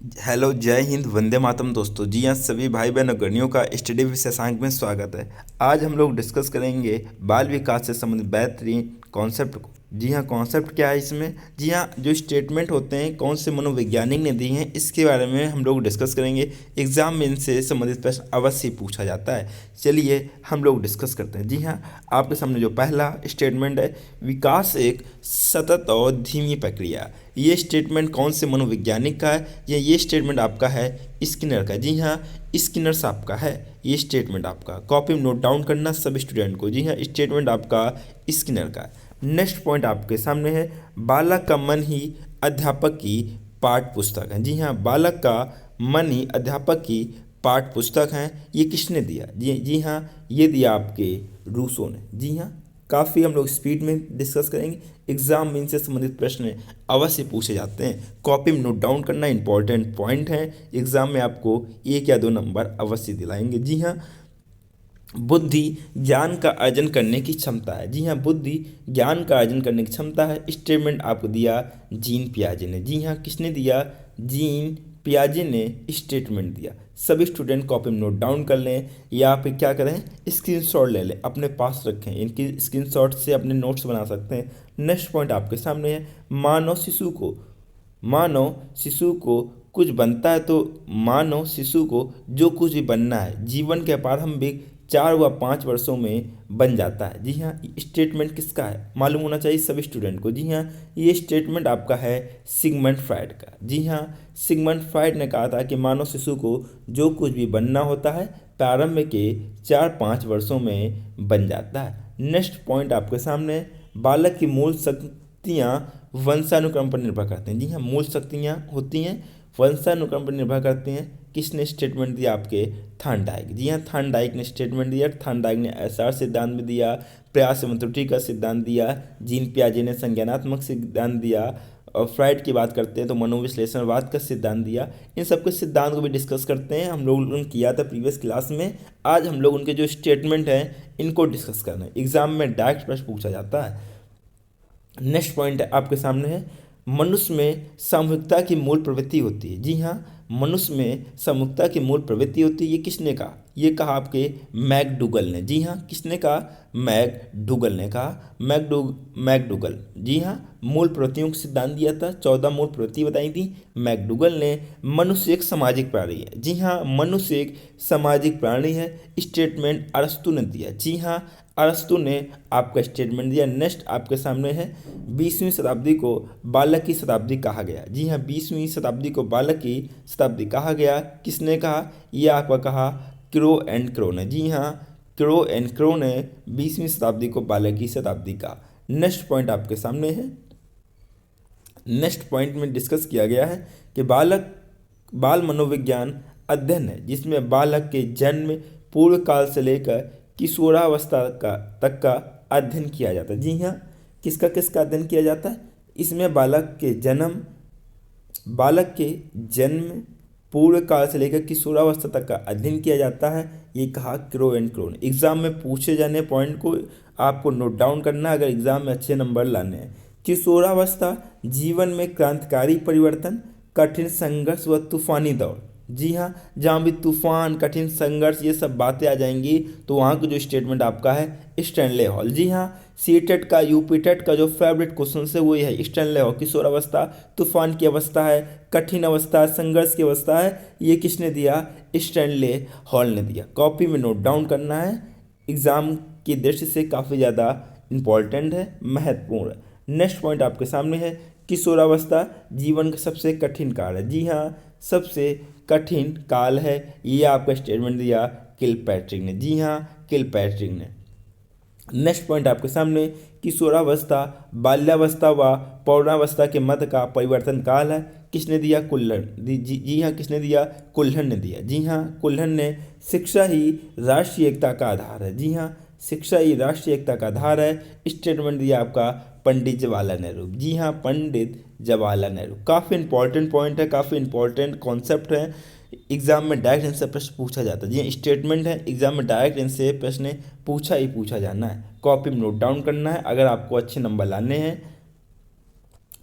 Hello, जय हिंद, वंदे मातरम दोस्तों। जी हाँ, सभी भाई बहन अग्रणियों का स्टडी विशेषांक में स्वागत है। आज हम लोग डिस्कस करेंगे बाल विकास से संबंधित बेहतरीन कॉन्सेप्ट को। जी हाँ, कॉन्सेप्ट क्या है इसमें? जी हाँ, जो स्टेटमेंट होते हैं कौन से मनोवैज्ञानिक ने दिए हैं इसके बारे में हम लोग डिस्कस करेंगे। एग्जाम में इनसे संबंधित प्रश्न अवश्य पूछा जाता है। चलिए हम लोग डिस्कस करते हैं। जी हाँ, आपके सामने जो पहला स्टेटमेंट है, विकास एक सतत और धीमी प्रक्रिया। ये स्टेटमेंट कौन से मनोवैज्ञानिक का है? ये स्टेटमेंट आपका है स्किनर का। जी हाँ, स्किनर साहब का है ये स्टेटमेंट आपका। कॉपी में नोट डाउन करना सब स्टूडेंट को। जी हाँ, स्टेटमेंट आपका स्किनर का है। नेक्स्ट पॉइंट आपके सामने है, बालक का मन ही अध्यापक की पाठ पुस्तक है। जी हाँ, बालक का मन ही अध्यापक की पाठ पुस्तक है। ये किसने दिया? जी हाँ, ये दिया आपके रूसो ने। जी हाँ, काफ़ी हम लोग स्पीड में डिस्कस करेंगे। एग्जाम में इनसे संबंधित प्रश्न अवश्य पूछे जाते हैं। कॉपी में नोट डाउन करना इंपॉर्टेंट पॉइंट है। एग्जाम में आपको 1 या 2 नंबर अवश्य दिलाएंगे। जी हाँ, बुद्धि ज्ञान का अर्जन करने की क्षमता है। जी हाँ, बुद्धि ज्ञान का अर्जन करने की क्षमता है। स्टेटमेंट आपको दिया जीन पियाजे ने। जी हाँ, किसने दिया? जीन पियाजे ने स्टेटमेंट दिया। सभी स्टूडेंट कॉपी में नोट डाउन कर लें या फिर क्या करें, स्क्रीनशॉट ले लें, अपने पास रखें। इनकी स्क्रीनशॉट से अपने नोट्स बना सकते हैं। नेक्स्ट पॉइंट आपके सामने है, मानव शिशु को कुछ बनता है तो मानव शिशु को जो कुछ भी बनना है जीवन के प्रारंभिक 4 व 5 वर्षों में बन जाता है। जी हाँ, स्टेटमेंट किसका है मालूम होना चाहिए सभी स्टूडेंट को। जी हाँ, ये स्टेटमेंट आपका है सिगमंड फ्राइड का। जी हाँ, सिगमंड फ्राइड ने कहा था कि मानव शिशु को जो कुछ भी बनना होता है प्रारंभ के 4-5 वर्षों में बन जाता है। नेक्स्ट पॉइंट आपके सामने है, बालक की मूल शक्तियाँ वंशानुक्रम पर निर्भर करते हैं। जी हाँ, मूल शक्तियाँ होती हैं वंशानुक्रम पर निर्भर करती हैं। किसने स्टेटमेंट दिया? आपके थार्नडाइक। जी हाँ, थार्नडाइक ने स्टेटमेंट दिया। थार्नडाइक ने एसआर सिद्धांत में दिया, प्रयास एवं त्रुटि का सिद्धांत दिया, जीन पियाजे ने संज्ञानात्मक सिद्धांत दिया, और फ्राइड की बात करते हैं तो मनोविश्लेषणवाद का सिद्धांत दिया। इन सबके सिद्धांत को भी डिस्कस करते हैं। हम लोगों ने किया था प्रीवियस क्लास में। आज हम लोग उनके जो स्टेटमेंट हैं इनको डिस्कस कर रहे हैं। एग्जाम में डायरेक्ट प्रश्न पूछा जाता है। नेक्स्ट पॉइंट आपके सामने है, मनुष्य में सामूहिकता की मूल प्रवृत्ति होती है। जी हाँ, मनुष्य में सामूहिकता की मूल प्रवृत्ति होती है। ये किसने कहा? ये कहा आपके मैकडूगल ने। जी हाँ, किसने कहा? मैकडूगल ने कहा। मैकडूगल। जी हाँ, मूल प्रवृत्तियों का सिद्धांत दिया था। 14 मूल प्रवृत्ति बताई थी मैकडूगल ने। मनुष्य एक सामाजिक प्राणी है। जी हाँ, मनुष्य एक सामाजिक प्राणी है। स्टेटमेंट अरस्तु ने दिया। जी हाँ, अरस्तु ने आपका स्टेटमेंट दिया। नेक्स्ट आपके सामने है, 20वीं शताब्दी को बालक की शताब्दी कहा गया। जी हाँ, 20वीं शताब्दी को बालक की शताब्दी कहा गया। किसने कहा? यह आपका कहा क्रो एंड क्रो ने। जी हाँ, क्रो एंड क्रो ने 20वीं शताब्दी को बालक की शताब्दी कहा। नेक्स्ट पॉइंट आपके सामने है। नेक्स्ट पॉइंट में डिस्कस किया गया है कि बाल मनोविज्ञान अध्ययन है जिसमें बालक के जन्म पूर्व काल से लेकर किशोरावस्था का तक का अध्ययन किया जाता है। जी हाँ, किसका किसका अध्ययन किया जाता है? इसमें बालक के जन्म पूर्व काल से लेकर किशोरावस्था तक का अध्ययन किया जाता है। ये कहा क्रो एंड क्रो ने। एग्जाम में पूछे जाने पॉइंट को आपको नोट डाउन करना है अगर एग्जाम में अच्छे नंबर लाने हैं। किशोरावस्था जीवन में क्रांतिकारी परिवर्तन, कठिन संघर्ष व तूफानी दौर। जी हाँ, जहाँ भी तूफान, कठिन संघर्ष ये सब बातें आ जाएंगी तो वहाँ का जो स्टेटमेंट आपका है स्टैनले हॉल। जी हाँ, सीटेट का यूपी टेट का जो फेवरेट क्वेश्चन है वो ये है स्टैनले हॉल। किशोरावस्था तूफान की अवस्था है, कठिन अवस्था, संघर्ष की अवस्था है। ये किसने दिया? स्टैनले हॉल ने दिया। कॉपी में नोट डाउन करना है, एग्जाम की दृष्टि से काफ़ी ज़्यादा इंपॉर्टेंट है, महत्वपूर्ण है। नेक्स्ट पॉइंट आपके सामने है, किशोरावस्था जीवन का सबसे कठिन काल है। जी हाँ, सबसे कठिन काल है। ये आपका स्टेटमेंट दिया किलपैट्रिक ने। जी हाँ, किलपैट्रिक ने। नेक्स्ट पॉइंट आपके सामने, किशोरावस्था बाल्यावस्था व पौरावस्था के मध्य का परिवर्तन काल है। किसने दिया? कुल्हण। जी हाँ, किसने दिया? कुल्हण ने दिया। जी हाँ, कुल्हण ने। शिक्षा ही राष्ट्रीय एकता का आधार है। जी हाँ, शिक्षा ही राष्ट्रीय एकता का आधार है। स्टेटमेंट दिया आपका पंडित जवाहरलाल नेहरू। जी हाँ, पंडित जवाहरलाल नेहरू। काफ़ी इंपॉर्टेंट पॉइंट है, काफ़ी इंपॉर्टेंट कॉन्सेप्ट है। एग्जाम में डायरेक्ट इनसे प्रश्न पूछा जाता है। जी स्टेटमेंट है, एग्जाम में डायरेक्ट इनसे प्रश्न पूछा ही पूछा जाना है। कॉपी में नोट डाउन करना है अगर आपको अच्छे नंबर लाने हैं।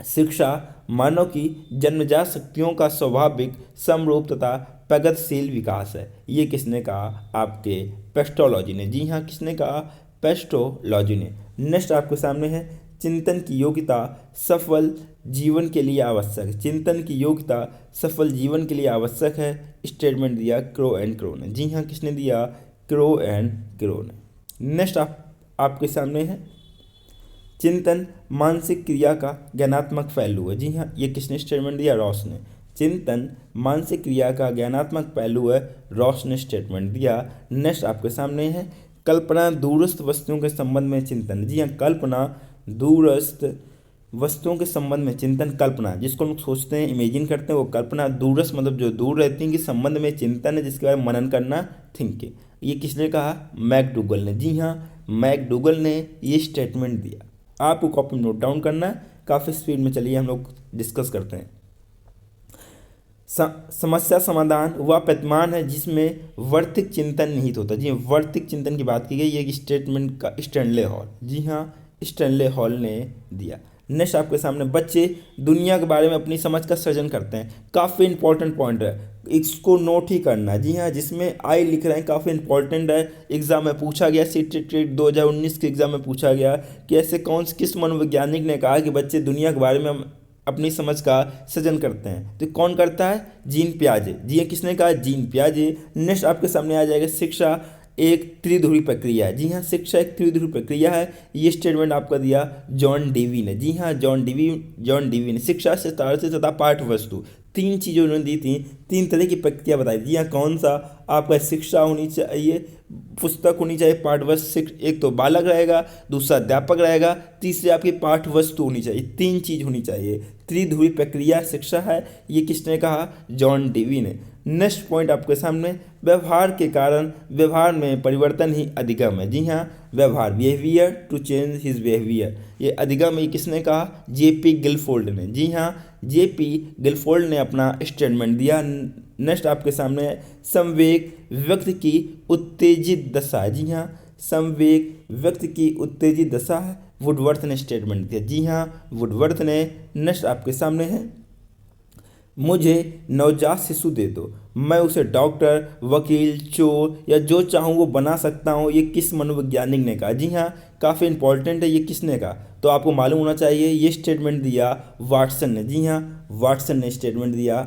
शिक्षा मानव की जन्मजात शक्तियों का स्वाभाविक समरूप तथा प्रगतिशील विकास है। ये किसने कहा? आपके पेस्टोलॉजी ने। जी हाँ, किसने कहा? पेस्टोलॉजी ने। नेक्स्ट आपके सामने है चिंतन की योग्यता सफल जीवन के लिए आवश्यक है। चिंतन की योग्यता सफल जीवन के लिए आवश्यक है, स्टेटमेंट दिया क्रो एंड क्रो ने। जी हाँ, किसने दिया? क्रो एंड क्रो ने। नेक्स्ट आपके सामने है चिंतन मानसिक क्रिया का ज्ञानात्मक पहलू है। जी हाँ, ये किसने स्टेटमेंट दिया? रॉस ने। चिंतन मानसिक क्रिया का ज्ञानात्मक पहलू है, रॉस ने स्टेटमेंट दिया। नेक्स्ट आपके सामने है कल्पना दूरस्थ वस्तुओं के संबंध में चिंतन। जी हाँ, कल्पना दूरस्थ वस्तुओं के संबंध में चिंतन। कल्पना जिसको हम सोचते हैं, इमेजिन करते हैं, वो कल्पना। दूरस्थ मतलब जो दूर रहती हैं, के संबंध में चिंतन है, जिसके बारे में मनन करना, थिंकिंग। ये किसने कहा? मैकडूगल ने। जी हाँ, मैकडूगल ने ये स्टेटमेंट दिया। आपको कॉपी में नोट डाउन करना है। काफ़ी स्पीड में चलिए हम लोग डिस्कस करते हैं। समस्या समाधान वह प्रतिमान है जिसमें वर्तिक चिंतन निहित होता है। जी वर्तिक चिंतन की बात की गई, ये स्टेटमेंट का स्टैनले हॉल। जी हाँ, स्टैनले हॉल ने दिया। नेक्स्ट आपके सामने बच्चे दुनिया के बारे में अपनी समझ का सृजन करते हैं। काफ़ी इंपॉर्टेंट पॉइंट है, इसको नोट ही करना। जी हाँ, जिसमें आई लिख रहे हैं, काफ़ी इंपॉर्टेंट है। एग्जाम में पूछा गया, सीटेट 2019 के एग्जाम में पूछा गया कि ऐसे किस मनोवैज्ञानिक ने कहा कि बच्चे दुनिया के बारे में अपनी समझ का सृजन करते हैं। तो कौन करता है? जीन पियाजे। जी हाँ, किसने कहा? जीन पियाजे। नेक्स्ट आपके सामने आ जाएगा शिक्षा एक त्रिध्रुवी प्रक्रिया है। जी हाँ, शिक्षा एक त्रिध्रुवी प्रक्रिया है। ये स्टेटमेंट आपका दिया जॉन डेवी ने। जी हाँ, जॉन डेवी ने शिक्षा से तारस्य तथा पाठ्य वस्तु, तीन चीज़ें उन्होंने दी थी, तीन तरह की प्रक्रिया बताई। जी हाँ, कौन सा? आपका शिक्षा होनी चाहिए, पुस्तक होनी चाहिए, पाठ्य वस्तु, एक तो बालक रहेगा, दूसरा अध्यापक रहेगा, तीसरी आपकी पाठ्य वस्तु होनी चाहिए। तीन चीज़ होनी चाहिए। त्रिध्रुवी प्रक्रिया शिक्षा है, ये किसने कहा? जॉन डेवी ने। नेक्स्ट पॉइंट आपके सामने व्यवहार के कारण व्यवहार में परिवर्तन ही अधिगम है। जी हाँ, व्यवहार, behaviour to change his behaviour, ये अधिगम है। किसने कहा? जेपी गिलफोर्ड ने। जी हाँ, जेपी गिलफोर्ड ने अपना स्टेटमेंट दिया। नेक्स्ट आपके सामने है संवेग व्यक्ति की उत्तेजित दशा है। जी हाँ, संवेग व्यक्ति की उत्तेजित दशा है, वुडवर्थ ने स्टेटमेंट दिया। जी हाँ, वुडवर्थ ने। नेक्स्ट आपके सामने है मुझे नवजात शिशु दे दो, मैं उसे डॉक्टर, वकील, चोर या जो चाहूँ वो बना सकता हूँ। ये किस मनोवैज्ञानिक ने कहा? जी हाँ, काफ़ी इंपॉर्टेंट है। ये किसने कहा? तो आपको मालूम होना चाहिए। ये स्टेटमेंट दिया वाटसन ने। जी हाँ, वाटसन ने स्टेटमेंट दिया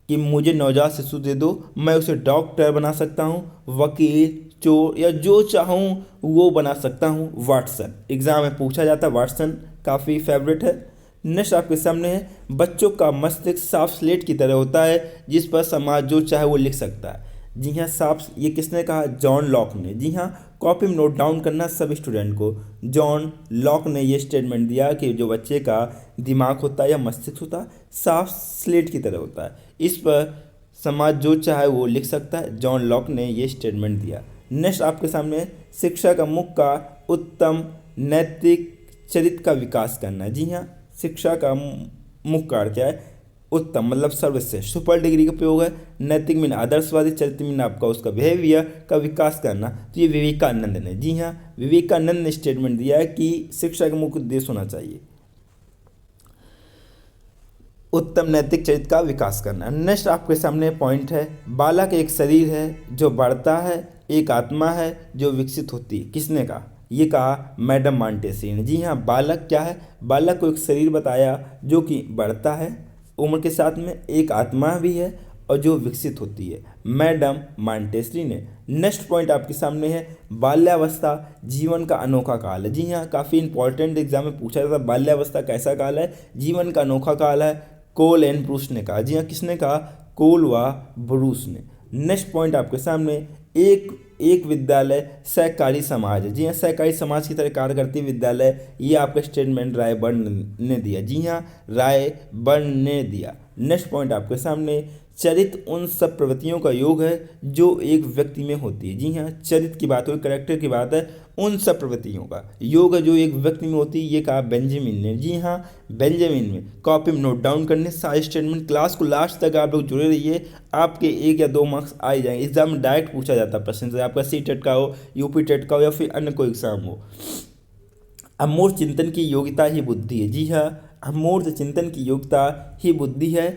कि मुझे नवजात शिशु दे दो, मैं उसे डॉक्टर बना सकता हूँ, वकील, चोर या जो चाहूँ वो बना सकता हूँ। वाटसन एग्जाम में पूछा जाता है, वाटसन काफ़ी फेवरेट है। नेक्स्ट आपके सामने है बच्चों का मस्तिष्क साफ स्लेट की तरह होता है जिस पर समाज जो चाहे वो लिख सकता है। जी हाँ, साफ, ये किसने कहा? जॉन लॉक ने। जी हाँ, कॉपी में नोट डाउन करना सभी स्टूडेंट को। जॉन लॉक ने ये स्टेटमेंट दिया कि जो बच्चे का दिमाग होता है या मस्तिष्क होता है साफ स्लेट की तरह होता है, इस पर समाज जो चाहे वो लिख सकता है। जॉन लॉक ने ये स्टेटमेंट दिया। नेक्स्ट आपके सामने शिक्षा का मुख्य का उत्तम नैतिक चरित्र का विकास करना है। जी हाँ, शिक्षा का मुख्य कार्य क्या है? उत्तम मतलब सर्वश्रेष्ठ, सुपर डिग्री का प्रयोग है। नैतिक मीन आदर्शवादी, चरित्र मीन आपका उसका बिहेवियर का विकास करना। तो ये विवेकानंद ने। जी हाँ, विवेकानंद ने स्टेटमेंट दिया है कि शिक्षा का मुख्य उद्देश्य होना चाहिए उत्तम नैतिक चरित्र का विकास करना। नेक्स्ट आपके सामने पॉइंट है बालक एक शरीर है जो बढ़ता है, एक आत्मा है जो विकसित होती है। किसने कहा? ये कहा मैडम मॉन्टेस्क्यू ने। जी हाँ, बालक क्या है? बालक को एक शरीर बताया जो कि बढ़ता है उम्र के साथ में, एक आत्मा भी है और जो विकसित होती है, मैडम मॉन्टेस्क्यू ने। नेक्स्ट पॉइंट आपके सामने है बाल्यावस्था जीवन का अनोखा काल है। जी हाँ, काफ़ी इंपॉर्टेंट एग्जाम में पूछा जाता है बाल्यावस्था कैसा काल है? जीवन का अनोखा काल है, कोल एंड ब्रूस ने कहा। जी हाँ, किसने कहा? कोल व ब्रूस ने। नेक्स्ट पॉइंट आपके सामने एक विद्यालय सहकारी समाज है। जी हाँ, सहकारी समाज की तरह कार्य करती है विद्यालय। ये आपका स्टेटमेंट रायबर्न ने दिया। जी हाँ, रायबर्न ने दिया। नेक्स्ट पॉइंट आपके सामने चरित्र उन सब प्रवृत्तियों का योग है जो एक व्यक्ति में होती है। जी हाँ, चरित्र की बात हो, करेक्टर की बात है, उन सब प्रवृत्तियों का योग है जो एक व्यक्ति में होती है। ये कहा बेंजामिन ने। जी हाँ, बेंजामिन में। कॉपी में नोट डाउन करने सारे स्टेटमेंट। क्लास को लास्ट तक आप लोग जुड़े रहिए, आपके 1 या 2 मार्क्स आ ही जाएंगे। एग्जाम में डायरेक्ट पूछा जाता है प्रश्न से, आपका सी टेट का हो, यूपी टेट का हो या फिर अन्य कोई एग्जाम हो। अमूर्त चिंतन की योग्यता ही बुद्धि है। जी हाँ, अमूर्त चिंतन की योग्यता ही बुद्धि है,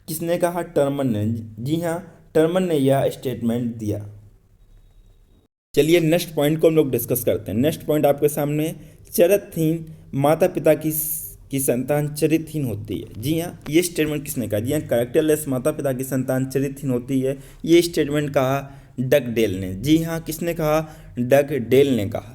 किसने कहा? टर्मन ने। जी हाँ, टर्मन ने यह स्टेटमेंट दिया। चलिए नेक्स्ट पॉइंट को हम लोग डिस्कस करते हैं। नेक्स्ट पॉइंट आपके सामने है, चरित्रहीन माता पिता की संतान चरित्रहीन होती है। जी हाँ, ये स्टेटमेंट किसने कहा? जी हाँ, कैरेक्टरलेस माता पिता की संतान चरित्रहीन होती है, ये स्टेटमेंट कहा डगडेल ने। जी हाँ, किसने कहा? डगडेल ने कहा।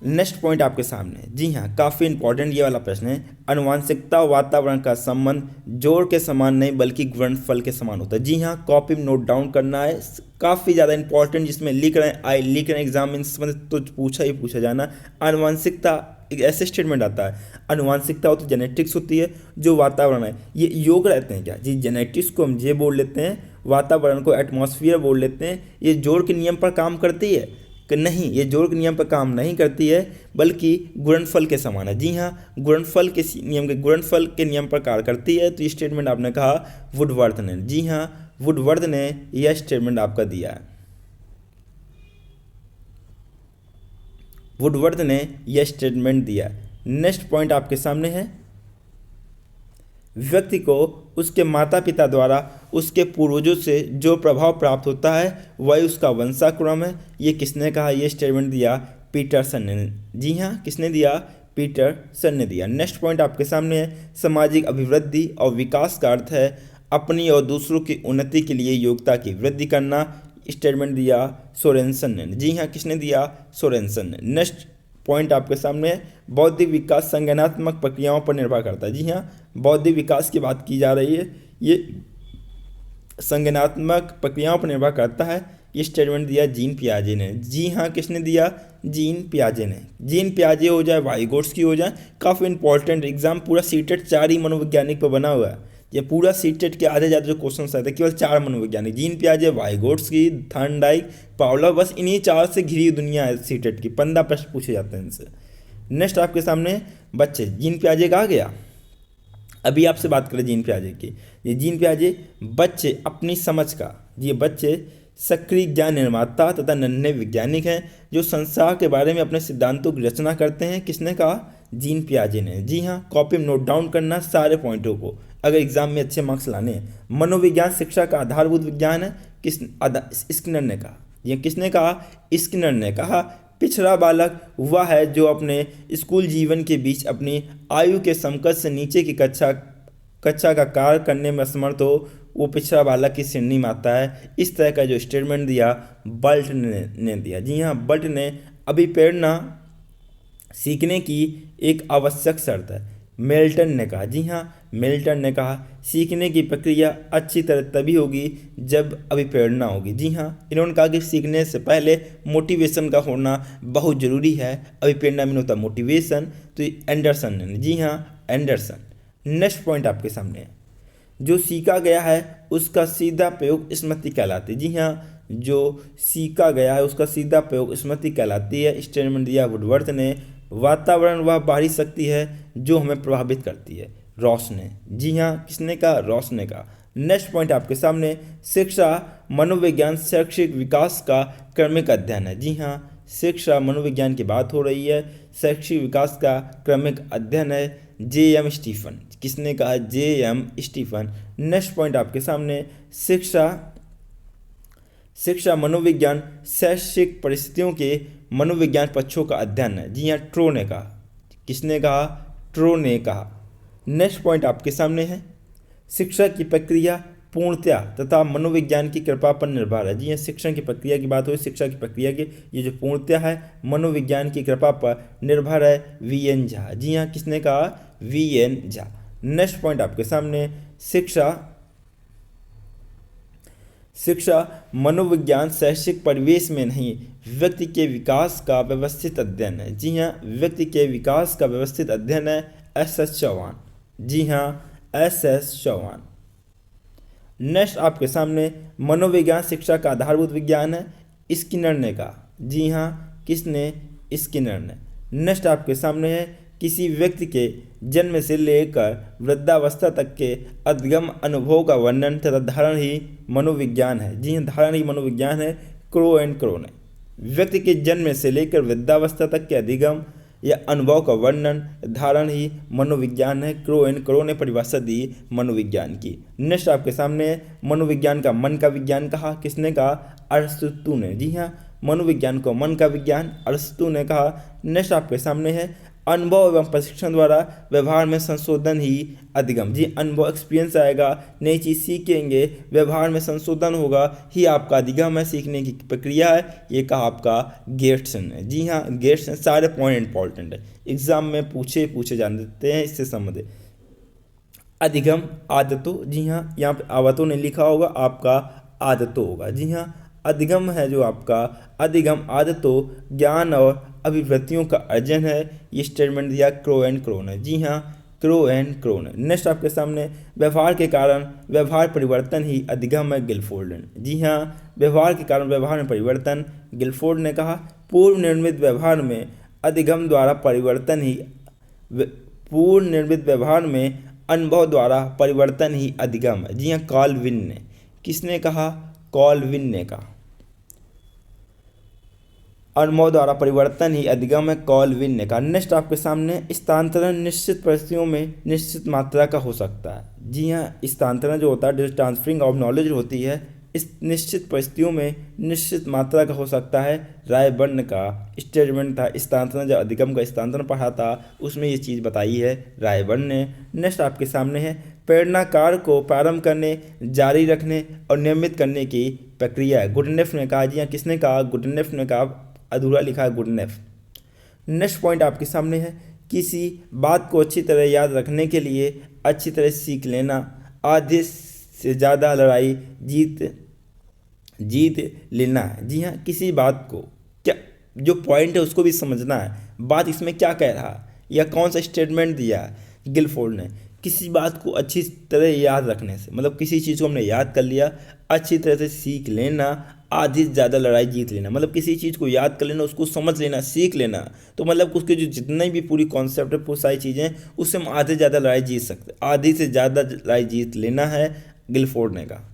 नेक्स्ट पॉइंट आपके सामने है। जी हाँ, काफ़ी इंपॉर्टेंट ये वाला प्रश्न है। आनुवांशिकता और वातावरण का संबंध जोड़ के समान नहीं बल्कि गुणनफल के समान होता है। जी हाँ, कॉपी में नोट डाउन करना है, काफ़ी ज़्यादा इंपॉर्टेंट, जिसमें लिख रहे हैं लिख रहे हैं एग्जाम में संबंधित तो पूछा ही पूछा जाना। आनुवांशिकता एक ऐसे स्टेटमेंट आता है, आनुवांशिकता हो तो जेनेटिक्स होती है, जो वातावरण है ये योग रहते हैं क्या? जी, जेनेटिक्स को हम ये बोल लेते हैं, वातावरण को एटमॉस्फेयर बोल लेते हैं। ये जोड़ के नियम पर काम करती है कि नहीं? ये जोड़ के नियम पर काम नहीं करती है, बल्कि गुणनफल के समान है। जी हाँ, गुणनफल के नियम पर कार्य करती है। तो ये स्टेटमेंट आपने कहा वुडवर्थ ने। जी हाँ, वुडवर्थ ने यह स्टेटमेंट आपका दिया है। वुडवर्थ ने यह स्टेटमेंट दिया। नेक्स्ट पॉइंट आपके सामने है, व्यक्ति को उसके माता पिता द्वारा उसके पूर्वजों से जो प्रभाव प्राप्त होता है वही उसका वंशाक्रम है। ये किसने कहा? ये स्टेटमेंट दिया पीटरसन ने। जी हाँ, किसने दिया? पीटरसन ने दिया। नेक्स्ट पॉइंट आपके सामने है, सामाजिक अभिवृद्धि और विकास का अर्थ है अपनी और दूसरों की उन्नति के लिए योग्यता की वृद्धि करना। स्टेटमेंट दिया सोरेनसन ने। जी हाँ, किसने दिया? सोरेनसन ने। नेक्स्ट पॉइंट आपके सामने है, बौद्धिक विकास संज्ञानात्मक प्रक्रियाओं पर निर्भर करता है। जी हाँ, बौद्धिक विकास की बात की जा रही है, ये संज्ञानात्मक प्रक्रियाओं पर निर्भर करता है। ये स्टेटमेंट दिया जीन पियाजे ने। जी हाँ, किसने दिया? जीन पियाजे ने। जीन पियाजे हो जाए, वाइगोट्स्की हो जाए, काफ़ी इंपॉर्टेंट एग्जाम, पूरा सीटेट 4 ही मनोवैज्ञानिक पर बना हुआ है। ये पूरा सीटेट के आधे ज़्यादा जो क्वेश्चन आते हैं केवल 4 मनोवैज्ञानिक, जीन पियाजे, वाइगोट्स्की, थॉर्नडाइक, पावलोव, बस इन्हीं 4 से घिरी दुनिया है सीटेट की। 15 प्रश्न पूछे जाते हैं इनसे। नेक्स्ट आपके सामने बच्चे, जीन पियाजे कहा गया। अभी आपसे बात करें जीन पियाजे की। ये जीन पियाजे बच्चे अपनी समझ का, ये बच्चे सक्रिय ज्ञान निर्माता तथा नन्हे वैज्ञानिक हैं जो संसार के बारे में अपने सिद्धांतों की रचना करते हैं। किसने कहा? जीन पियाजे ने। जी हाँ, कॉपी में नोट डाउन करना सारे पॉइंटों को, अगर एग्जाम में अच्छे मार्क्स लाने हैं। मनोविज्ञान शिक्षा का आधारभूत विज्ञान है, स्किनर ने कहा। ये किसने कहा? स्किनर ने कहा। पिछड़ा बालक वह है जो अपने स्कूल जीवन के बीच अपनी आयु के समकक्ष से नीचे की कक्षा का कार्य करने में असमर्थ हो, वो पिछड़ा बालक की श्रेणी में आता है। इस तरह का जो स्टेटमेंट दिया बल्ट ने दिया। जी हाँ, बल्ट ने अभिप्रेरणा सीखने की एक आवश्यक शर्त है, मिल्टन ने कहा। जी हाँ, मिल्टन ने कहा सीखने की प्रक्रिया अच्छी तरह तभी होगी जब अभिप्रेरणा होगी। जी हाँ, इन्होंने कहा कि सीखने से पहले मोटिवेशन का होना बहुत ज़रूरी है। अभिप्रेरणा में होता मोटिवेशन। तो एंडरसन ने। जी हाँ, एंडरसन। नेक्स्ट पॉइंट आपके सामने है, जो सीखा गया है उसका सीधा प्रयोग स्मृति कहलाती है। जी हाँ, जो सीखा गया है उसका सीधा प्रयोग स्मृति कहलाती है। स्टेटमेंट दिया वुडवर्थ ने। वातावरण वह बाहरी शक्ति है जो हमें प्रभावित करती है, रॉस ने। जी हाँ, किसने कहा? रॉस ने कहा। नेक्स्ट पॉइंट आपके सामने, शिक्षा मनोविज्ञान शैक्षिक विकास का क्रमिक अध्ययन है। जी हाँ, शिक्षा मनोविज्ञान की बात हो रही है, शैक्षिक विकास का क्रमिक अध्ययन है। J.M. स्टीफन। किसने कहा? J.M. स्टीफन। नेक्स्ट पॉइंट आपके सामने, शिक्षा मनोविज्ञान शैक्षिक परिस्थितियों के मनोविज्ञान पक्षों का अध्ययन है। जी हाँ, ट्रो ने कहा। किसने कहा? ट्रो ने कहा। नेक्स्ट पॉइंट आपके सामने है, शिक्षा की प्रक्रिया पूर्णतया तथा मनोविज्ञान की कृपा पर निर्भर है। जी हाँ, शिक्षण की प्रक्रिया की बात हो, शिक्षा की प्रक्रिया की ये जो पूर्णतया है मनोविज्ञान की कृपा पर निर्भर है। V.N. झा। जी हाँ, किसने कहा? V.N. झा। नेक्स्ट पॉइंट आपके सामने, शिक्षा मनोविज्ञान शैक्षिक परिवेश में नहीं व्यक्ति के विकास का व्यवस्थित अध्ययन है। जी हाँ, व्यक्ति के विकास का व्यवस्थित अध्ययन है। S.S. चौहान। जी हाँ, S.S. चौहान। नेक्स्ट आपके सामने, मनोविज्ञान शिक्षा का आधारभूत विज्ञान है, स्किनर ने कहा। जी हाँ, किसने? स्किनर ने। नेक्स्ट आपके सामने है, किसी व्यक्ति के जन्म से लेकर वृद्धावस्था तक के अधगम अनुभव का वर्णन तथा धारण ही मनोविज्ञान है। जी हाँ, धारण ही मनोविज्ञान है। क्रो एंड क्रो ने। व्यक्ति के जन्म से लेकर वृद्धावस्था तक के अधिगम या अनुभव का वर्णन धारण ही मनोविज्ञान है। क्रो ने परिभाषा दी मनोविज्ञान की। नेक्स्ट आपके सामने है मनोविज्ञान का मन का विज्ञान कहा, किसने कहा? अरस्तु ने। जी हाँ, मनोविज्ञान को मन का विज्ञान अरस्तु ने कहा। नेक्स्ट आपके सामने है अनुभव एवं प्रशिक्षण द्वारा व्यवहार में संशोधन ही अधिगम। जी, अनुभव एक्सपीरियंस आएगा, नई चीज़ सीखेंगे, व्यवहार में संशोधन होगा ही आपका अधिगम है, सीखने की प्रक्रिया है। ये कहा आपका गेट्सन ने। जी हाँ, गेट्सन। सारे पॉइंट इंपॉर्टेंट है, एग्जाम में पूछे जाते हैं, इससे संबंधित। अधिगम आदतों, जी हाँ, यहाँ पे आवतों नहीं लिखा होगा, आपका आदतों होगा। जी हाँ, अधिगम है जो आपका अधिगम आदतों ज्ञान और अभिव्यक्तियों का अर्जन है। ये स्टेटमेंट दिया क्रो ने। जी हाँ, क्रो ने। नेक्स्ट आपके सामने व्यवहार के कारण व्यवहार परिवर्तन ही अधिगम है, गिलफोर्ड ने। जी हाँ, व्यवहार के कारण व्यवहार में परिवर्तन, गिलफोर्ड ने कहा। पूर्व निर्मित व्यवहार में अधिगम द्वारा परिवर्तन ही पूर्व निर्मित व्यवहार में अनुभव द्वारा परिवर्तन ही अधिगम है। जी हाँ, कॉल्विन ने। किसने कहा? कॉल्विन ने कहा। अनुभव द्वारा परिवर्तन ही अधिगम है, कॉल्विन ने कहा। नेक्स्ट आपके सामने स्थानांतरण निश्चित परिस्थितियों में निश्चित मात्रा का हो सकता है। जी हाँ, स्थानांतरण जो होता है, ट्रांसफरिंग ऑफ नॉलेज होती है, इस निश्चित परिस्थितियों में निश्चित मात्रा का हो सकता है। रायबर्न का स्टेटमेंट था। स्थानांतरण जब अधिगम का स्थानांतरण पढ़ा था उसमें ये चीज़ बताई है रायबर्न ने। नेक्स्ट आपके सामने है प्रेरणाकार को प्रारंभ करने, जारी रखने और नियमित करने की प्रक्रिया है, गुडनेफ ने कहा। जी हाँ, किसने कहा? गुडनेफ ने कहा। अधूरा लिखा है गुडनेफ। नेक्स्ट पॉइंट आपके सामने है किसी बात को अच्छी तरह याद रखने के लिए अच्छी तरह सीख लेना, आधे से ज़्यादा लड़ाई जीत लेना है। जी हाँ, किसी बात को क्या जो पॉइंट है उसको भी समझना है, बात इसमें क्या कह रहा है या कौन सा स्टेटमेंट दिया है। गिलफोर्ड ने किसी बात को अच्छी तरह याद रखने से, मतलब किसी चीज़ को हमने याद कर लिया, अच्छी तरह से सीख लेना, आधी से ज़्यादा लड़ाई जीत लेना, मतलब किसी चीज़ को याद कर लेना, उसको समझ लेना, सीख लेना, तो मतलब उसके जो जितने भी पूरी कॉन्सेप्ट है, पूरी सारी चीज़ें, उससे हम आधे से ज़्यादा लड़ाई जीत सकते, आधी से ज़्यादा लड़ाई जीत लेना है, गिलफोर्ड ने कहा।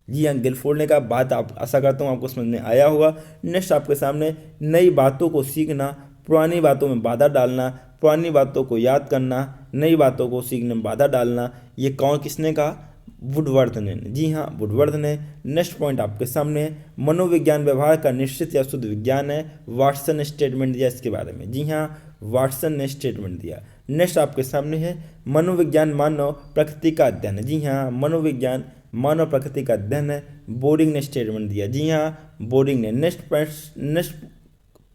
जी हाँ, गिलफोर्ड ने कहा। बात आप आशा करता हूँ आपको समझ में आया होगा। नेक्स्ट आपके सामने नई बातों को सीखना, पुरानी बातों में बाधा डालना, पुरानी बातों को याद करना, नई बातों को सीखने में बाधा डालना, ये कौन किसने कहा? वुडवर्थ ने। जी हाँ, वुडवर्थ ने। नेक्स्ट पॉइंट आपके सामने मनोविज्ञान व्यवहार का निश्चित या शुद्ध विज्ञान है, वाटसन ने स्टेटमेंट दिया इसके बारे में। जी हाँ, वाटसन ने स्टेटमेंट दिया। नेक्स्ट आपके सामने है मनोविज्ञान मानव प्रकृति का अध्ययन है। जी हाँ, मनोविज्ञान मानव प्रकृति का अध्ययन है, बोरिंग ने स्टेटमेंट दिया। जी हाँ, बोरिंग ने। नेक्स्ट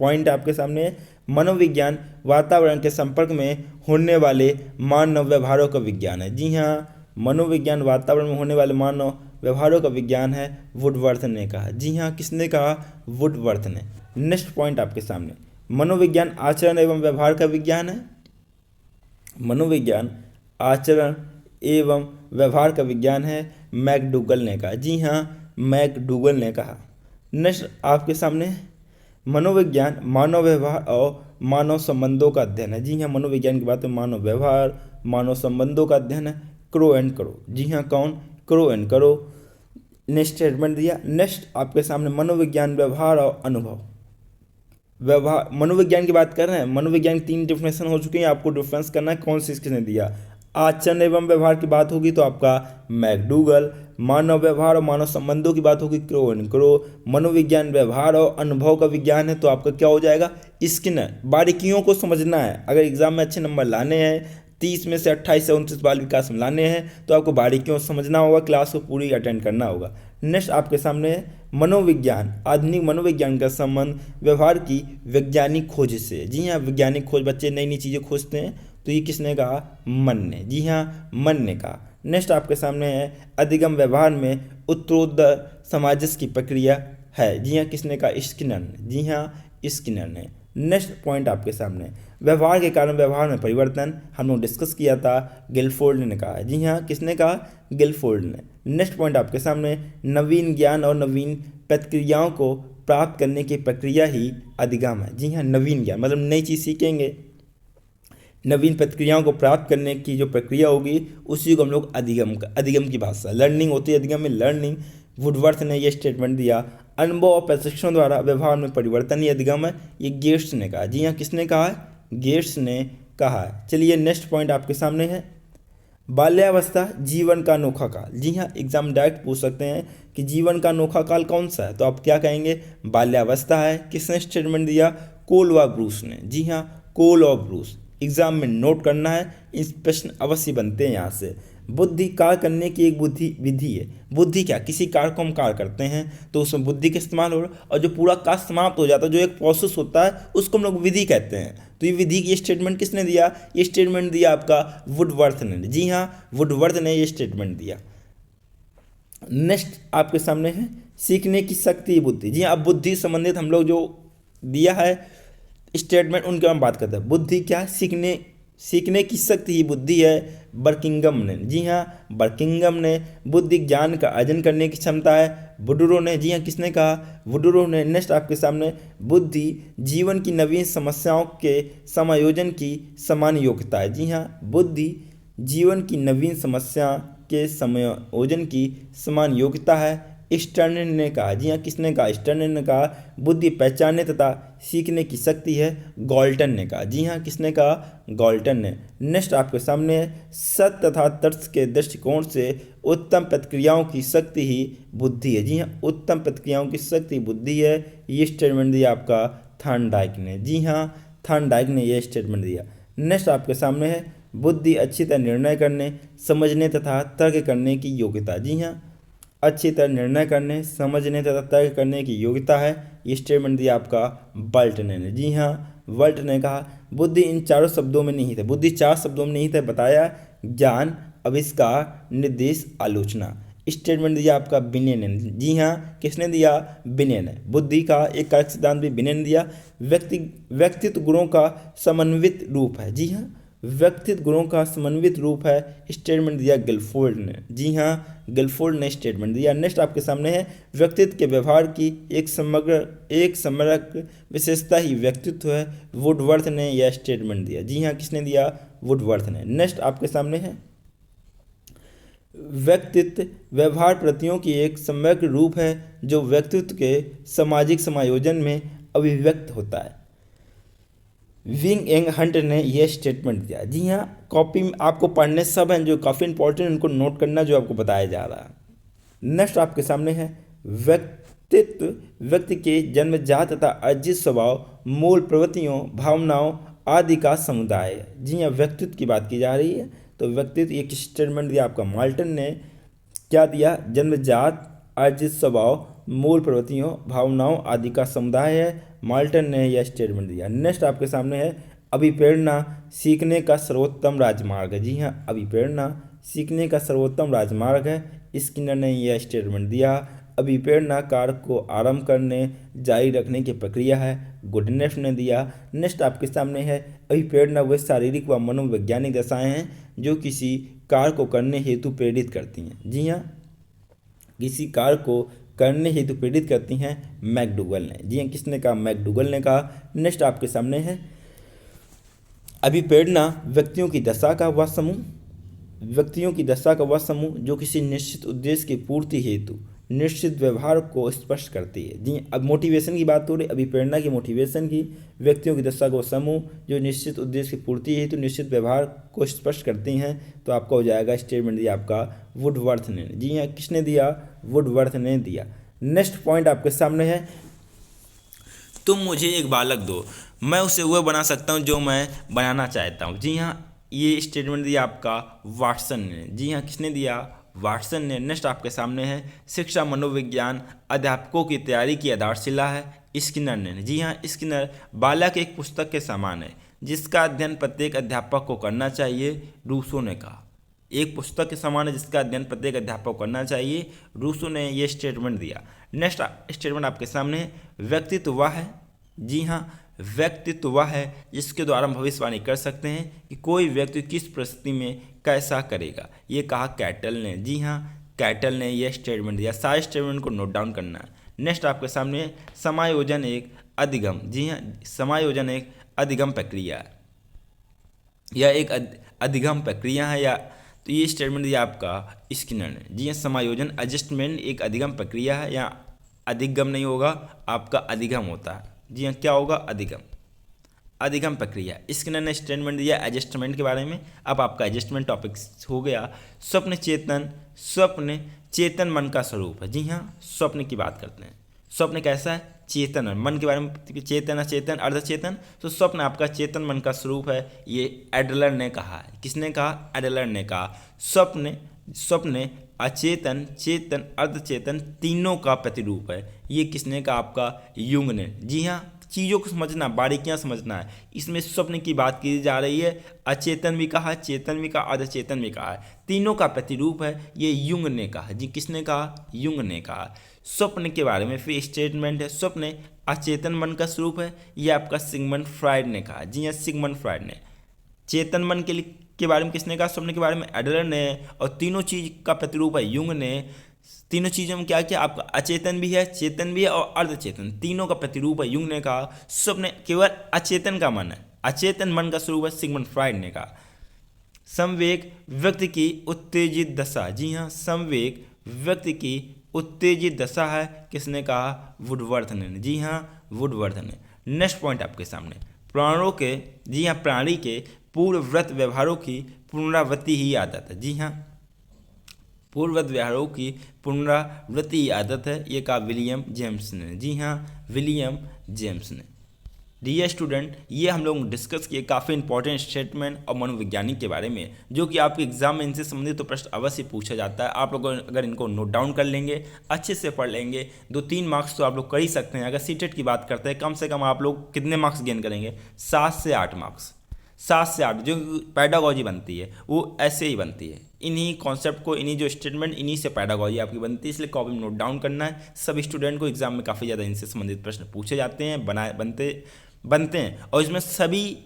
पॉइंट आपके सामने है मनोविज्ञान वातावरण के संपर्क में होने वाले मानव व्यवहारों का विज्ञान है। जी हाँ, मनोविज्ञान वातावरण में होने वाले मानव व्यवहारों का विज्ञान है, वुडवर्थ ने कहा। जी हाँ, किसने कहा? वुडवर्थ ने। नेक्स्ट पॉइंट आपके सामने मनोविज्ञान आचरण एवं व्यवहार का विज्ञान है, मनोविज्ञान आचरण एवं व्यवहार का विज्ञान है, मैकडूगल ने कहा। जी हाँ, मैकडूगल ने कहा। नेक्स्ट आपके सामने मनोविज्ञान मानव व्यवहार और मानव संबंधों का अध्ययन है। जी हाँ, मनोविज्ञान की बात है, मानव व्यवहार मानव संबंधों का अध्ययन है, क्रो। जी हाँ, कौन? क्रो ने स्टेटमेंट दिया। नेक्स्ट आपके सामने मनोविज्ञान व्यवहार और अनुभव। व्यवहार मनोविज्ञान की बात कर रहे हैं, मनोविज्ञान की 3 डिफिनेशन हो चुकी है, आपको डिफरेंस करना है कौन सी किसने दिया। आचरण एवं व्यवहार की बात होगी तो आपका मैकडूगल, मानव व्यवहार और मानव संबंधों की बात होगी क्रो। मनोविज्ञान व्यवहार और अनुभव का विज्ञान है तो आपका क्या हो जाएगा? स्किनर। बारीकियों को समझना है, अगर एग्जाम में अच्छे नंबर लाने हैं, 30 में से 28 से 29 बाल विकास में लाने हैं तो आपको बारीकियों से समझना होगा, क्लास को पूरी अटेंड करना होगा। नेक्स्ट आपके सामने है मनोविज्ञान, आधुनिक मनोविज्ञान का संबंध व्यवहार की वैज्ञानिक खोज से। जी हाँ, वैज्ञानिक खोज, बच्चे नई नई चीज़ें खोजते हैं, तो ये किसने कहा? मन ने। जी हाँ, मन ने कहा। नेक्स्ट आपके सामने है अधिगम व्यवहार में उत्तरोत्तर समाजस की प्रक्रिया है। जी हाँ, किसने कहा? स्किनर ने। जी हाँ, स्किनर ने। नेक्स्ट पॉइंट आपके सामने व्यवहार के कारण व्यवहार में परिवर्तन, हम लोग डिस्कस किया था, गिलफोर्ड ने कहा। जी हाँ, किसने कहा? गिलफोर्ड ने। नेक्स्ट पॉइंट आपके सामने नवीन ज्ञान और नवीन प्रतिक्रियाओं को प्राप्त करने की प्रक्रिया ही अधिगम है। जी हाँ, नवीन ज्ञान मतलब नई चीज़ सीखेंगे, नवीन प्रतिक्रियाओं को प्राप्त करने की जो प्रक्रिया होगी उसी को हम लोग अधिगम की भाषा लर्निंग होती है, अधिगम में लर्निंग। वुडवर्थ ने यह स्टेटमेंट दिया। अनुभव और प्रशिक्षण द्वारा व्यवहार में परिवर्तन ही अधिगम है, ये गेट्स ने कहा। जी हाँ, किसने कहा है? गेट्स ने कहा। चलिए नेक्स्ट पॉइंट आपके सामने है, बाल्यावस्था जीवन का अनोखा काल। जी हाँ, एग्जाम डायरेक्ट पूछ सकते हैं कि जीवन का अनोखा काल कौन सा है, तो आप क्या कहेंगे, बाल्यावस्था है। किसने स्टेटमेंट दिया, कोल व ब्रूस ने। जी हाँ, कोल और ब्रूस। एग्जाम में नोट करना है, इस प्रश्न अवश्य बनते हैं यहाँ से। बुद्धि कार्य करने की एक बुद्धि विधि है। बुद्धि क्या, किसी कार्य को हम कार्य करते हैं तो उसमें बुद्धि का इस्तेमाल हो रहा है, और जो पूरा कार्य समाप्त हो जाता है, जो एक प्रोसेस होता है, उसको हम लोग विधि कहते हैं। तो ये विधि की स्टेटमेंट किसने दिया, ये स्टेटमेंट दिया आपका वुडवर्थ ने। जी हाँ, वुडवर्थ ने ये स्टेटमेंट दिया। नेक्स्ट आपके सामने है, सीखने की शक्ति बुद्धि। जी हाँ, अब बुद्धि संबंधित हम लोग जो दिया है स्टेटमेंट उनके हम बात करते हैं। बुद्धि क्या है, सीखने की शक्ति ही बुद्धि है, बर्किंगम ने। जी हाँ, बर्किंगम ने। बुद्धि ज्ञान का अर्जन करने की क्षमता है, वुडरो ने। जी हाँ, किसने कहा, वुडरो ने। नेक्स्ट आपके सामने, बुद्धि जीवन की नवीन समस्याओं के समायोजन की समान योग्यता है। जी हाँ, बुद्धि जीवन की नवीन समस्या के समायोजन की समान योग्यता है, स्टर्न ने कहा। जी हाँ, किसने कहा, स्टर्न ने कहा। बुद्धि पहचानने तथा सीखने की शक्ति है, गॉल्टन ने कहा। जी हाँ, किसने कहा, गॉल्टन ने। नेक्स्ट आपके सामने है, सत्य तथा तर्क के दृष्टिकोण से उत्तम प्रतिक्रियाओं की शक्ति ही बुद्धि है। जी हाँ, उत्तम प्रतिक्रियाओं की शक्ति बुद्धि है। ये स्टेटमेंट दिया आपका थॉर्नडाइक ने। जी हाँ, थॉर्नडाइक ने यह स्टेटमेंट दिया। नेक्स्ट आपके सामने है, बुद्धि अच्छी तरह निर्णय करने, समझने तथा तर्क करने की योग्यता। जी हाँ, अच्छी तरह निर्णय करने, समझने तथा तर्क करने की योग्यता है। ये स्टेटमेंट दिया आपका वल्ट ने। जी हाँ, वल्ट ने कहा। बुद्धि इन चारों शब्दों में नहीं थे, बुद्धि चार शब्दों में नहीं थे, बताया, ज्ञान, आविष्कार, निर्देश, आलोचना। स्टेटमेंट दिया आपका बिने ने। जी हाँ, किसने दिया, बिने ने। बुद्धि का एक कारक सिद्धांत भी बिने ने दिया। व्यक्तित्व गुणों का समन्वित रूप है। जी हाँ, व्यक्तित्व गुणों का समन्वित रूप है, स्टेटमेंट दिया गिलफोर्ड ने। जी हाँ, गिलफोर्ड ने स्टेटमेंट दिया। नेक्स्ट आपके सामने है, व्यक्तित्व के व्यवहार की एक समग्र विशेषता ही व्यक्तित्व है, वुडवर्थ ने यह स्टेटमेंट दिया। जी हाँ, किसने दिया, वुडवर्थ ने। नेक्स्ट आपके सामने है, व्यक्तित्व व्यवहार प्रतियों की एक समग्र रूप है जो व्यक्तित्व के सामाजिक समायोजन में अभिव्यक्त होता है, विंग एंग हंट ने यह स्टेटमेंट दिया। जी हाँ, कॉपी में आपको पढ़ने सब हैं जो काफ़ी इंपॉर्टेंट, उनको नोट करना जो आपको बताया जा रहा है। नेक्स्ट आपके सामने है, व्यक्तित्व व्यक्ति के जन्मजात तथा अर्जित स्वभाव, मूल प्रवृत्तियों, भावनाओं आदि का समुदाय है। जी हाँ, व्यक्तित्व की बात की जा रही है, तो व्यक्तित्व एक स्टेटमेंट दिया आपका माल्टन ने। क्या दिया, जन्मजात, अर्जित स्वभाव, मूल प्रवृत्तियों, भावनाओं आदि का समुदाय है, माल्टन ने यह स्टेटमेंट दिया। नेक्स्ट आपके सामने है, अभिप्रेरणा सीखने का सर्वोत्तम राजमार्ग है। जी हाँ, अभिप्रेरणा सीखने का सर्वोत्तम राजमार्ग है, स्किनर ने यह स्टेटमेंट दिया। अभिप्रेरणा कार्य को आरंभ करने, जारी रखने की प्रक्रिया है, गुडनेस ने दिया। नेक्स्ट आपके सामने है, अभिप्रेरणा वे शारीरिक व मनोवैज्ञानिक दशाएं हैं जो किसी कार्य को करने हेतु प्रेरित करती हैं। जी हाँ, किसी कार्य को करने हेतु प्रेरित करती हैं, मैकडूगल ने। जी हाँ, किसने कहा, मैकडूगल ने कहा। नेक्स्ट आपके सामने है, अभिप्रेरणा व्यक्तियों की दशा का वह समूह जो किसी निश्चित उद्देश्य की पूर्ति हेतु निश्चित व्यवहार को स्पष्ट करती है। जी, अब मोटिवेशन की बात हो रही, अभिप्रेरणा की मोटिवेशन की, व्यक्तियों की दशा का समूह जो निश्चित उद्देश्य की पूर्ति हेतु निश्चित व्यवहार को स्पष्ट करती हैं, तो आपका हो जाएगा स्टेटमेंट दिया आपका वुडवर्थ ने। जी हाँ, किसने दिया, वुडवर्थ ने दिया। नेक्स्ट पॉइंट आपके सामने है, तुम मुझे एक बालक दो, मैं उसे वह बना सकता हूँ जो मैं बनाना चाहता हूँ। जी हाँ, ये स्टेटमेंट दिया आपका वाटसन ने। जी हाँ, किसने दिया, वाटसन ने। नेक्स्ट आपके सामने है, शिक्षा मनोविज्ञान अध्यापकों की तैयारी की आधारशिला है, स्किनर ने। जी हाँ, स्किनर बालक एक पुस्तक के समान है जिसका अध्ययन प्रत्येक अध्यापक को करना चाहिए, रूसो ने कहा। एक पुस्तक के समान है जिसका अध्ययन प्रत्येक अध्यापक को करना चाहिए, रूसो ने यह स्टेटमेंट दिया। नेक्स्ट स्टेटमेंट आपके सामने है, व्यक्तित्व वह है। जी हाँ, व्यक्तित्व वह है जिसके द्वारा हम भविष्यवाणी कर सकते हैं कि कोई व्यक्ति किस परिस्थिति में कैसा करेगा, ये कहा कैटल ने। जी हाँ, कैटल ने यह स्टेटमेंट दिया। सारे स्टेटमेंट को नोट डाउन करना है। नेक्स्ट आपके सामने, समायोजन एक अधिगम। जी हाँ, समायोजन एक अधिगम प्रक्रिया है, यह एक अधिगम प्रक्रिया है, या तो ये स्टेटमेंट दिया आपका स्किनर ने। जी हाँ, समायोजन एडजस्टमेंट एक अधिगम प्रक्रिया है, या अधिगम नहीं होगा आपका अधिगम होता है। जी हाँ, क्या होगा, अधिगम। अधिगम प्रक्रिया। स्किनर ने स्टेटमेंट दिया एडजस्टमेंट के बारे में। अब आपका एडजस्टमेंट टॉपिक हो गया। स्वप्न चेतन मन का स्वरूप है। जी हाँ, स्वप्न की बात करते हैं। स्वप्न कैसा है? चेतन है। मन के बारे में चेतन, अचेतन, अर्धचेतन। तो स्वप्न आपका चेतन मन का स्वरूप है, ये एडलर ने कहा है। किसने कहा? एडलर ने कहा। स्वप्न अचेतन, चेतन, अर्धचेतन तीनों का प्रतिरूप है। ये किसने कहा? आपका युंग ने। जी हाँ, चीज़ों को समझना, बारीकियां समझना है। इसमें स्वप्न की बात की जा रही है। अचेतन भी कहा, चेतन भी कहा, अर्धचेतन भी कहा है। तीनों का प्रतिरूप है, ये युंग ने कहा। जी किसने कहा? युंग ने कहा। स्वप्न के बारे में फिर स्टेटमेंट है, स्वप्न अचेतन मन का स्वरूप है। ये आपका सिगमंड फ्राइड ने कहा। जी हाँ, सिगमंड फ्राइड ने। चेतन मन के बारे में किसने कहा? स्वप्न के बारे में एडलर ने। और तीनों चीज का प्रतिरूप है युंग ने। तीनों चीज़ों में क्या किया? आपका अचेतन भी है, चेतन भी है और अर्धचेतन, तीनों का प्रतिरूप है युंग ने कहा। स्वप्न केवल अचेतन का मन है, अचेतन मन का स्वरूप है, सिगमंड फ्राइड ने कहा। संवेग व्यक्ति की उत्तेजित दशा। जी हाँ, संवेग व्यक्ति की उत्तेजित दशा है। किसने कहा? वुडवर्थ ने। जी हाँ, वुडवर्थ ने। नेक्स्ट पॉइंट आपके सामने, प्राणों के, जी हाँ, प्राणी के पूर्वव्रत व्यवहारों की पुनरावृत्ति ही आदत है। जी हाँ, पूर्वव्रत व्यवहारों की पुनरावृत्ति आदत है। ये कहा विलियम जेम्स ने। जी हाँ, विलियम जेम्स ने। डियर स्टूडेंट, ये हम लोग डिस्कस किए काफ़ी इंपॉर्टेंट स्टेटमेंट और मनोवैज्ञानिक के बारे में, जो कि आपके एग्जाम में इनसे संबंधित तो प्रश्न अवश्य पूछा जाता है। आप लोग अगर इनको नोट डाउन कर लेंगे, अच्छे से पढ़ लेंगे, 2-3 मार्क्स तो आप लोग कर ही सकते हैं। अगर सीटेट की बात करते हैं, कम से कम आप लोग कितने मार्क्स गेन करेंगे? 7 से 8 मार्क्स। 7 से 8 जो पैडागॉजी बनती है वो ऐसे ही बनती है। इन्हीं कॉन्सेप्ट को, इन्हीं जो स्टेटमेंट, इन्हीं से पैडागॉजी आपकी बनती है। इसलिए कॉपी में नोट डाउन करना है। सब स्टूडेंट को एग्जाम में काफ़ी ज़्यादा इनसे संबंधित प्रश्न पूछे जाते हैं, बनते हैं। और इसमें सभी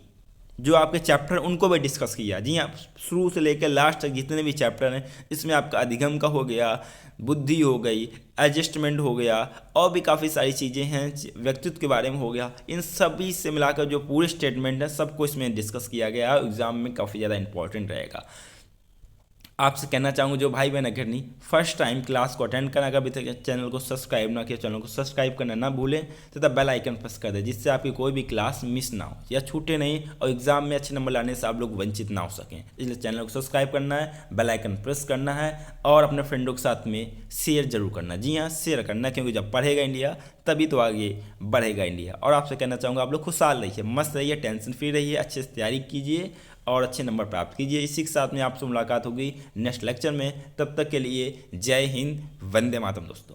जो आपके चैप्टर उनको भी डिस्कस किया। जी हाँ, शुरू से लेकर लास्ट तक जितने भी चैप्टर हैं, इसमें आपका अधिगम का हो गया, बुद्धि हो गई, एडजस्टमेंट हो गया, और भी काफ़ी सारी चीज़ें हैं, व्यक्तित्व के बारे में हो गया। इन सभी से मिलाकर जो पूरे स्टेटमेंट है, सबको इसमें डिस्कस किया गया है। एग्जाम में काफ़ी ज़्यादा इंपॉर्टेंट रहेगा। आपसे कहना चाहूँगा, जो भाई बहन अगर नहीं फर्स्ट टाइम क्लास को अटेंड करना, अभी तक चैनल को सब्सक्राइब ना किया, चैनल को सब्सक्राइब करना ना भूलें तथा बेल आइकन प्रेस कर दें, जिससे आपकी कोई भी क्लास मिस ना हो या छूटे नहीं, और एग्जाम में अच्छे नंबर लाने से आप लोग वंचित ना हो सकें। इसलिए चैनल को सब्सक्राइब करना है, बेल आइकन प्रेस करना है, और अपने फ्रेंडों के साथ में शेयर जरूर करना। जी हाँ, शेयर करना, क्योंकि जब पढ़ेगा इंडिया तभी तो आगे बढ़ेगा इंडिया। और आपसे कहना चाहूँगा, आप लोग खुशहाल रहिए, मस्त रहिए, टेंशन फ्री रहिए, अच्छे से तैयारी कीजिए और अच्छे नंबर प्राप्त कीजिए। इसी के साथ में आपसे मुलाकात होगी नेक्स्ट लेक्चर में। तब तक के लिए जय हिंद, वंदे मातरम दोस्तों।